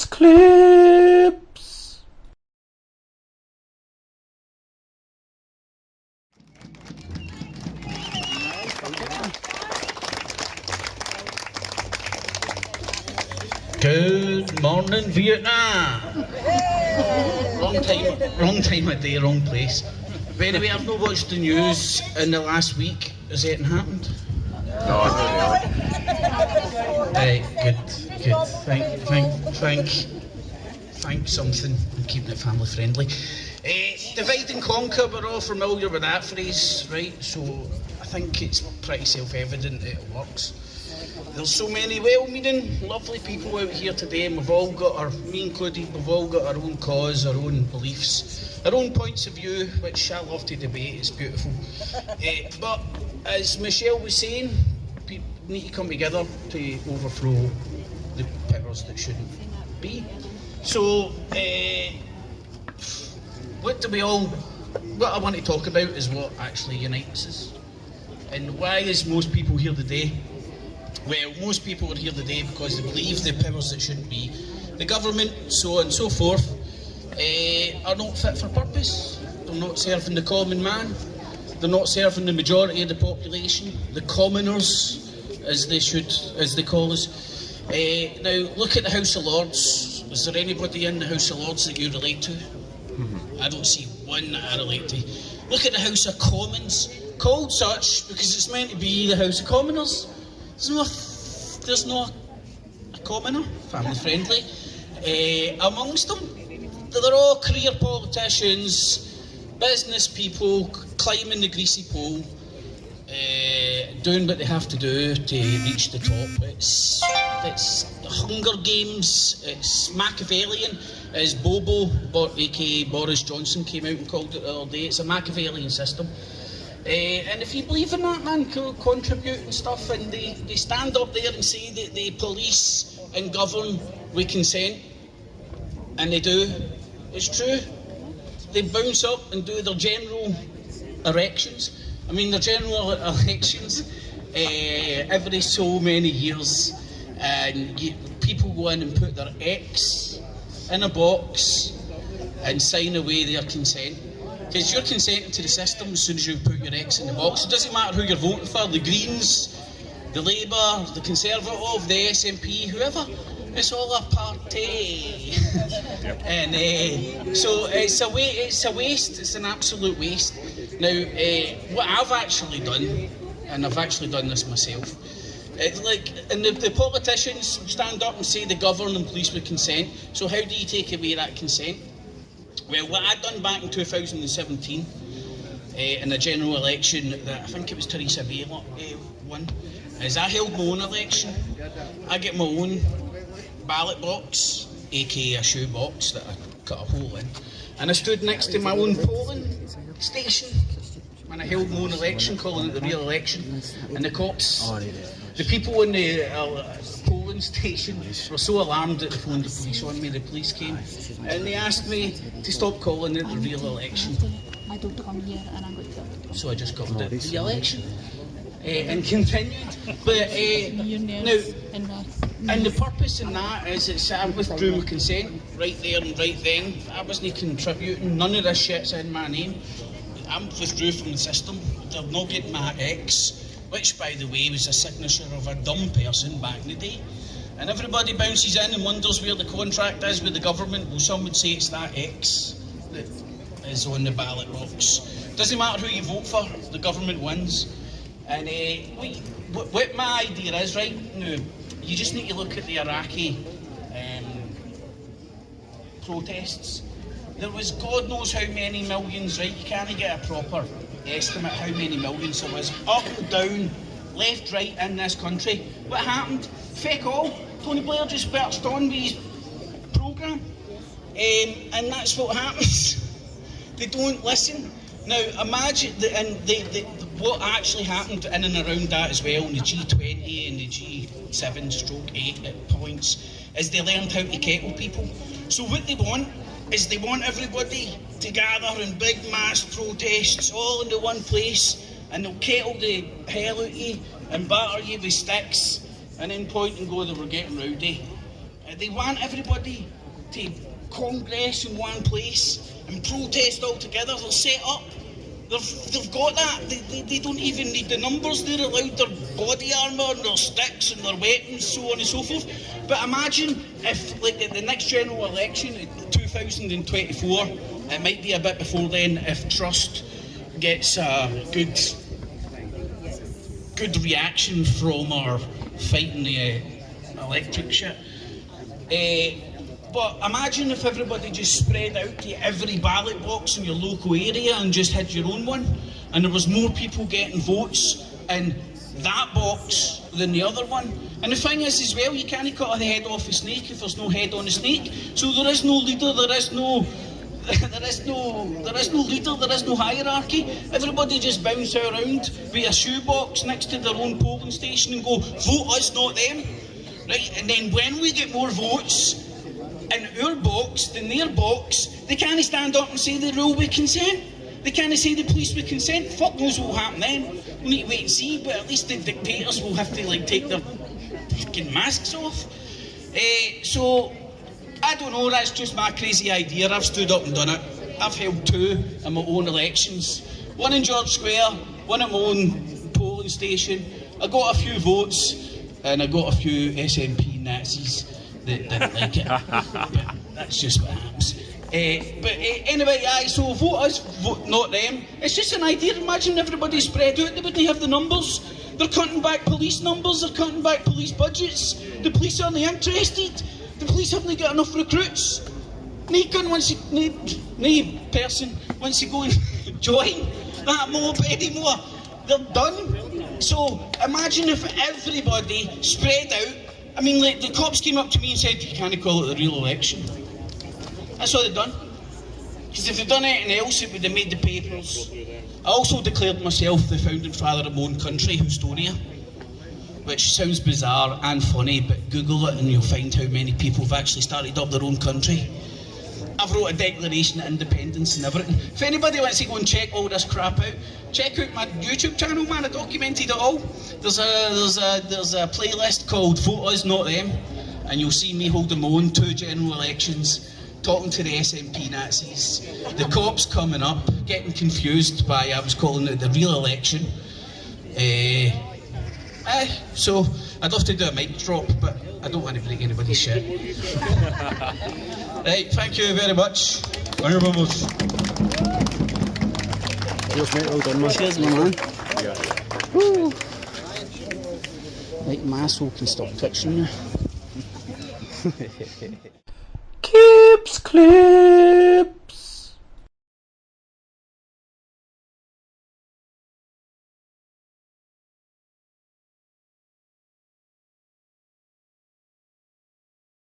Clips. Good morning, Vietnam. Wrong time of day, wrong place. But anyway, I've not watched the news in the last week. Has anything happened? No, Good. Thank something. I'm keeping it family friendly. Divide and conquer, we're all familiar with that phrase, right? So I think it's pretty self-evident that it works. There's so many well-meaning, lovely people out here today, and we've all got me included, we've all got our own cause, our own beliefs, our own points of view, which I love to debate. It's beautiful. But as Michelle was saying, people need to come together to overthrow the powers that shouldn't be. So, what I want to talk about is what actually unites us. And why is most people here today? Well, most people are here today because they believe the powers that shouldn't be, the government, so on and so forth, are not fit for purpose. They're not serving the common man. They're not serving the majority of the population, the commoners, as they call us. Now, look at the House of Lords. Is there anybody in the House of Lords that you relate to? I don't see one that I relate to. Look at the House of Commons, called such because it's meant to be the House of Commoners. There's no a commoner, family friendly, amongst them. They're all career politicians, business people, climbing the greasy pole, doing what they have to do to reach the top. It's the Hunger Games, it's Machiavellian, as Bobo, aka Boris Johnson, came out and called it the other day. It's a Machiavellian system. And if you believe in that, man, contribute and stuff, and they stand up there and say that they police and govern with consent, and they do, it's true. They bounce up and do their general elections. I mean, their general elections every so many years, and people go in and put their X in a box and sign away their consent. Because you're consenting to the system as soon as you put your X in the box. It doesn't matter who you're voting for, the Greens, the Labour, the Conservative, the SNP, whoever. It's all a party. And so it's a waste, it's an absolute waste. Now, what I've actually done, and I've actually done this myself, it's like, and the politicians stand up and say they govern and police with consent. So how do you take away that consent? Well, what I'd done back in 2017 in a general election that I think it was Theresa May won, is I held my own election. I get my own ballot box, aka a shoe box that I cut a hole in, and I stood next to my own polling station when I held my own election, calling it the real election, and the cops, the people in the polling station were so alarmed that they phoned the police on me. The police came and they asked me to stop calling it the real election. So I just called it the election and continued. But now, and the purpose in that is I withdrew my consent right there and right then. I wasn't contributing. None of this shit's in my name. I'm withdrew from the system. They're not getting my X, which, by the way, was a signature of a dumb person back in the day. And everybody bounces in and wonders where the contract is with the government. Well, some would say it's that X that is on the ballot box. Doesn't matter who you vote for, the government wins. And what my idea is, right now, you just need to look at the Iraqi protests. There was God knows how many millions, right? You can't get a proper estimate how many millions there was, up, down, left, right in this country. What happened? Feck all. Tony Blair just perched on with his programme. And that's what happens. They don't listen. Now imagine, what actually happened in and around that as well, in the G20 and the G7/8 points, is they learned how to kettle people. So what they want is they want everybody to gather in big mass protests all into one place, and they'll kettle the hell out of you and batter you with sticks and then point and go, they were getting rowdy. They want everybody to congress in one place and protest all together. They're set up. They've got that. They don't even need the numbers. They're allowed their body armour and their sticks and their weapons, so on and so forth. But imagine if, like, at the next general election in 2024, it might be a bit before then, if Trust gets a good reaction from our fighting the electric shit. But imagine if everybody just spread out to every ballot box in your local area and just had your own one, and there was more people getting votes in that box than the other one. And the thing is as well, you can't cut the head off a snake if there's no head on a snake. So there is no leader, there is no leader, there is no hierarchy. Everybody just bounce around with a shoebox next to their own polling station and go, vote us, not them. Right? And then when we get more votes in our box than their box, they can't stand up and say they rule with consent. They can't say the police with consent. Fuck knows what will happen then. We need to wait and see, but at least the dictators will have to, like, take their fucking masks off. So, I don't know, that's just my crazy idea. I've stood up and done it. I've held 2 in my own elections. One in George Square, one at my own polling station. I got a few votes, and I got a few SNP Nazis that didn't like it. But that's just what happens. Anyway, so vote us, vote not them. It's just an idea. Imagine everybody spread out. They wouldn't have the numbers. They're cutting back police numbers. They're cutting back police budgets. The police aren't interested. The police haven't got enough recruits. No person wants to go and join that mob anymore. They're done. So imagine if everybody spread out. I mean, like, the cops came up to me and said, you can't call it a real election. That's what they've done. Because if they'd done anything else, it would have made the papers. I also declared myself the founding father of my own country, Hustonia, which sounds bizarre and funny, but Google it and you'll find how many people have actually started up their own country. I've wrote a declaration of independence and everything. If anybody wants to go and check all this crap out, check out my YouTube channel, man. I documented it all. There's a playlist called Vote Us, Not Them, and you'll see me holding my own 2 general elections, talking to the SNP Nazis, the cops coming up, getting confused by, I was calling it the real election. So I'd love to do a mic drop, but I don't want to break anybody's shit. Right, thank you very much. Thank you very much. Cheers, mate. Well done, man. Cheers, my man. Yeah. Woo. Right, my asshole can stop twitching now. Keeps clear.